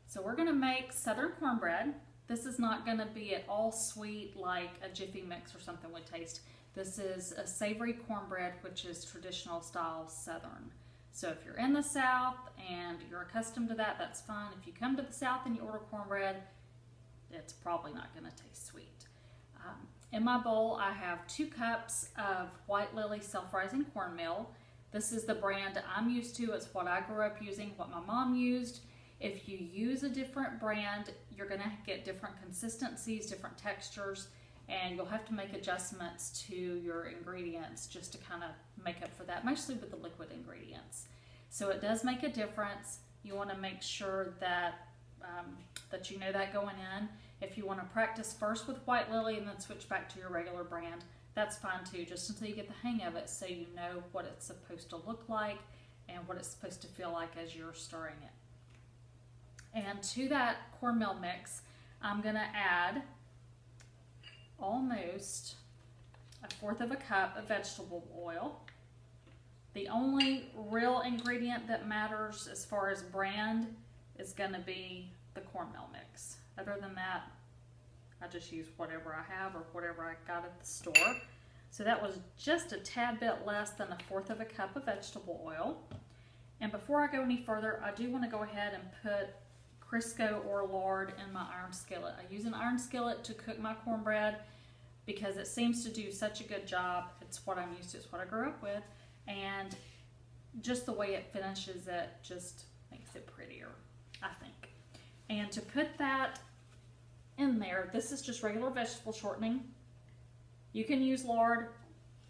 So we're gonna make Southern cornbread. This is not gonna be at all sweet like a Jiffy Mix or something would taste. This is a savory cornbread, which is traditional style Southern. So if you're in the South and you're accustomed to that, that's fine. If you come to the South and you order cornbread, it's probably not gonna taste sweet. In my bowl, I have 2 cups of White Lily self-rising cornmeal. This is the brand I'm used to. It's what I grew up using, what my mom used. If you use a different brand, you're gonna get different consistencies, different textures, and you'll have to make adjustments to your ingredients just to kind of make up for that, mostly with the liquid ingredients. So it does make a difference. You wanna make sure that that you know that going in. If you want to practice first with White Lily and then switch back to your regular brand, that's fine too, just until you get the hang of it so you know what it's supposed to look like and what it's supposed to feel like as you're stirring it. And to that cornmeal mix, I'm going to add almost 1/4 cup of vegetable oil. The only real ingredient that matters as far as brand is going to be the cornmeal mix. Other than that, I just use whatever I have or whatever I got at the store. So that was just a tad bit less than 1/4 cup of vegetable oil. And before I go any further, I do want to go ahead and put Crisco or lard in my iron skillet. I use an iron skillet to cook my cornbread because it seems to do such a good job. It's what I'm used to, it's what I grew up with. And just the way it finishes it just makes it prettier, I think. And to put that in there, this is just regular vegetable shortening. You can use lard.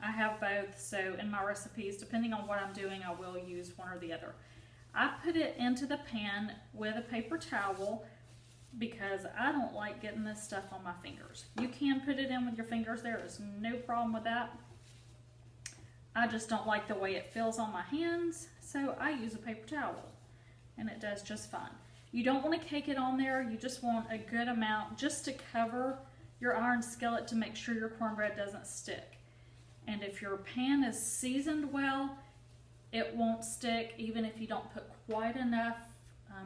I have both, so in my recipes, depending on what I'm doing, I will use one or the other. I put it into the pan with a paper towel because I don't like getting this stuff on my fingers. You can put it in with your fingers, there is no problem with that. I just don't like the way it feels on my hands, so I use a paper towel, and it does just fine. You don't want to cake it on there, you just want a good amount just to cover your iron skillet to make sure your cornbread doesn't stick. And if your pan is seasoned well, it won't stick even if you don't put quite enough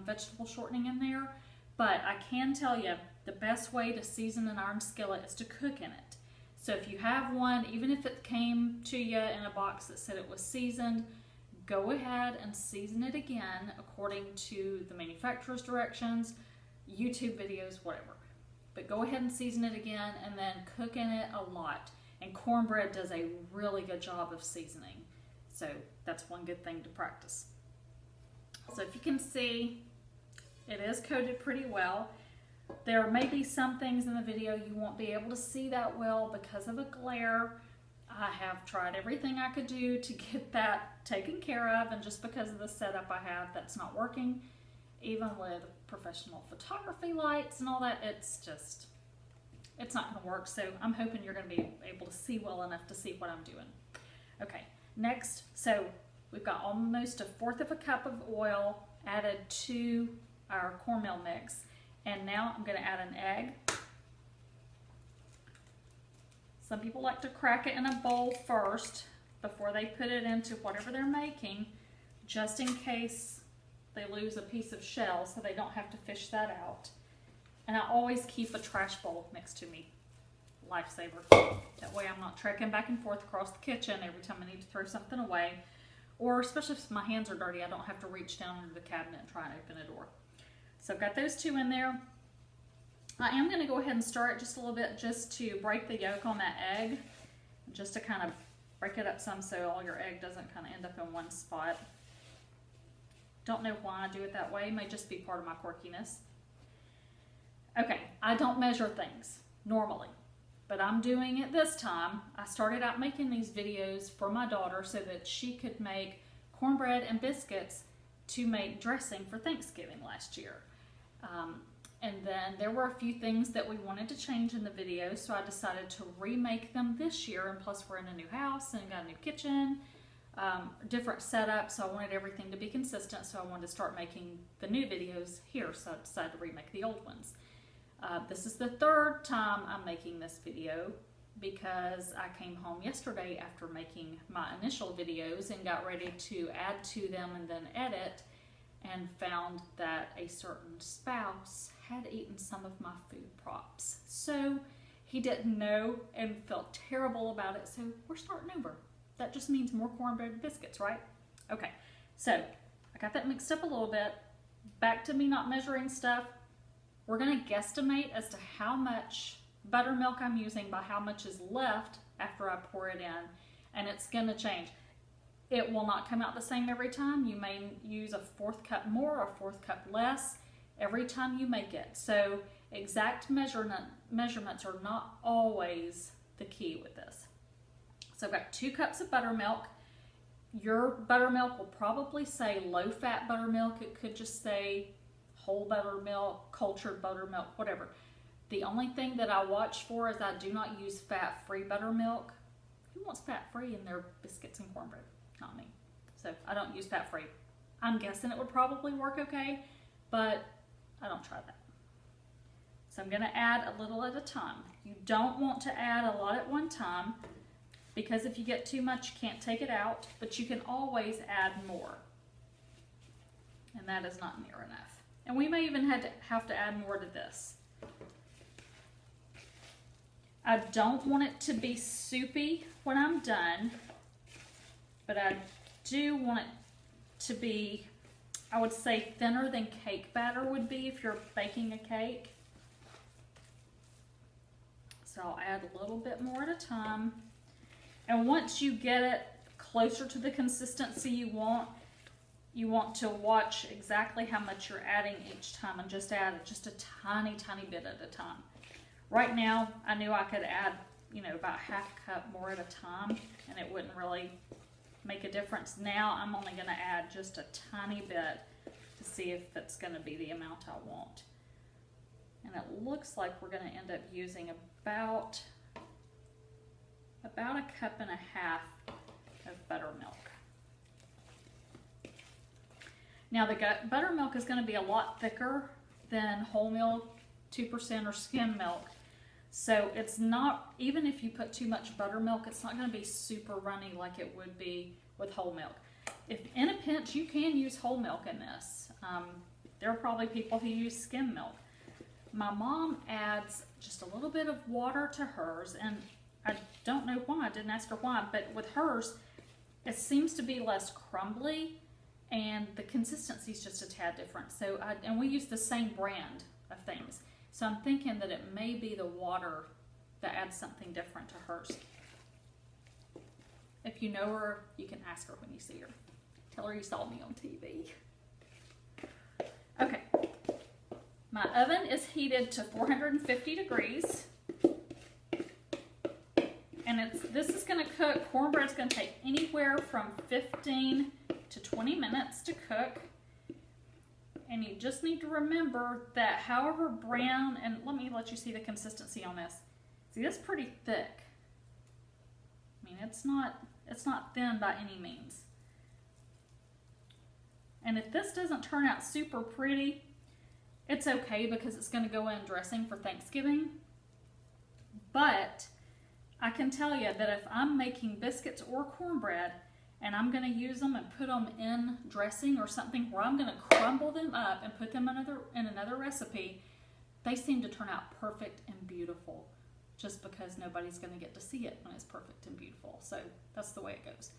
vegetable shortening in there. But I can tell you, the best way to season an iron skillet is to cook in it. So if you have one, even if it came to you in a box that said it was seasoned, go ahead and season it again according to the manufacturer's directions, YouTube videos, whatever. But go ahead and season it again and then cook in it a lot. And cornbread does a really good job of seasoning. So that's one good thing to practice. So if you can see, it is coated pretty well. There may be some things in the video you won't be able to see that well because of a glare. I have tried everything I could do to get that taken care of, and just because of the setup I have, that's not working. Even with professional photography lights and all that, it's not going to work. So I'm hoping you're going to be able to see well enough to see what I'm doing. Okay, next, so we've got almost 1/4 cup of oil added to our cornmeal mix, and now I'm going to add an egg. Some people like to crack it in a bowl first before they put it into whatever they're making, just in case they lose a piece of shell so they don't have to fish that out. And I always keep a trash bowl next to me. Lifesaver. That way I'm not trekking back and forth across the kitchen every time I need to throw something away. Or especially if my hands are dirty, I don't have to reach down under the cabinet and try and open a door. So I've got those 2 in there. I am going to go ahead and stir it just a little bit just to break the yolk on that egg. Just to kind of break it up some so all your egg doesn't kind of end up in one spot. Don't know why I do it that way. It may just be part of my quirkiness. Okay, I don't measure things normally, but I'm doing it this time. I started out making these videos for my daughter so that she could make cornbread and biscuits to make dressing for Thanksgiving last year. And then there were a few things that we wanted to change in the video, so I decided to remake them this year, and plus we're in a new house and got a new kitchen, different setup, so I wanted everything to be consistent, so I wanted to start making the new videos here, so I decided to remake the old ones. This is the 3rd time I'm making this video because I came home yesterday after making my initial videos and got ready to add to them and then edit, and found that a certain spouse had eaten some of my food props. So he didn't know and felt terrible about it, so we're starting over. That just means more cornbread biscuits, right? Okay, so I got that mixed up a little bit. Back to me not measuring stuff. We're gonna guesstimate as to how much buttermilk I'm using by how much is left after I pour it in, and it's gonna change. It will not come out the same every time. You may use a 1/4 cup more or 1/4 cup less every time you make it. So exact measurements are not always the key with this. So I've got 2 cups of buttermilk. Your buttermilk will probably say low-fat buttermilk. It could just say whole buttermilk, cultured buttermilk, whatever. The only thing that I watch for is I do not use fat-free buttermilk. Who wants fat-free in their biscuits and cornbread? Not me. So I don't use fat-free. I'm guessing it would probably work okay, but I don't try that. So I'm going to add a little at a time. You don't want to add a lot at one time, because if you get too much, you can't take it out, but you can always add more. And that is not near enough. And we may even have to add more to this. I don't want it to be soupy when I'm done, but I do want it to be, I would say, thinner than cake batter would be if you're baking a cake. So I'll add a little bit more at a time. And once you get it closer to the consistency you want to watch exactly how much you're adding each time and just add just a tiny, tiny bit at a time. Right now, I knew I could add, about 1/2 cup more at a time, and it wouldn't really make a difference. Now I'm only going to add just a tiny bit to see if it's going to be the amount I want. And it looks like we're going to end up using about 1.5 cups of buttermilk. Now the buttermilk is going to be a lot thicker than whole milk, 2% or skim milk. So it's not, even if you put too much buttermilk, it's not going to be super runny like it would be with whole milk. If in a pinch, you can use whole milk in this. There are probably people who use skim milk. My mom adds just a little bit of water to hers, and I don't know why, I didn't ask her why, but with hers, it seems to be less crumbly, and the consistency is just a tad different. So, and we use the same brand of things. So I'm thinking that it may be the water that adds something different to hers. If you know her, you can ask her when you see her. Tell her you saw me on TV. Okay. My oven is heated to 450 degrees. And this is going to cook, cornbread's going to take anywhere from 15 to 20 minutes to cook. And you just need to remember that however brown, and let me let you see the consistency on this. See, this is pretty thick. I mean, it's not thin by any means. And if this doesn't turn out super pretty, it's okay because it's going to go in dressing for Thanksgiving. But I can tell you that if I'm making biscuits or cornbread and I'm going to use them and put them in dressing or something where I'm going to crumble them up and put them in another recipe, they seem to turn out perfect and beautiful just because nobody's going to get to see it when it's perfect and beautiful. So that's the way it goes.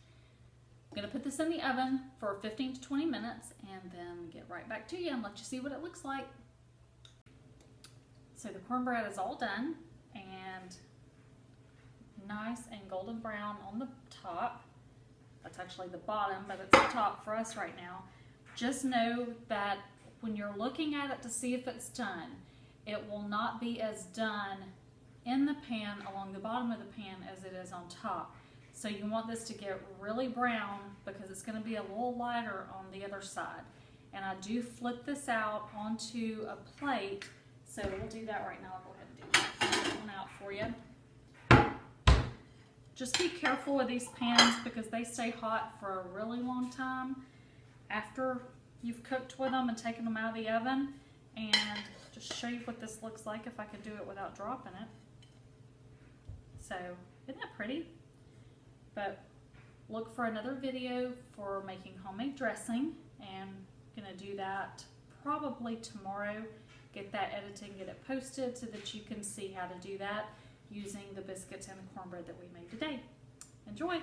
I'm going to put this in the oven for 15 to 20 minutes and then get right back to you and let you see what it looks like. So the cornbread is all done and nice and golden brown on the top. That's actually the bottom, but it's the top for us right now. Just know that when you're looking at it to see if it's done, it will not be as done in the pan along the bottom of the pan as it is on top. So you want this to get really brown because it's going to be a little lighter on the other side. And I do flip this out onto a plate, so we'll do that right now. I'll go ahead and do that. Put one out for you. Just be careful with these pans because they stay hot for a really long time after you've cooked with them and taken them out of the oven. And just show you what this looks like if I could do it without dropping it. So, isn't that pretty? But look for another video for making homemade dressing, and Gonna do that probably tomorrow. Get that edited, get it posted so that you can see how to do that using the biscuits and the cornbread that we made today. Enjoy!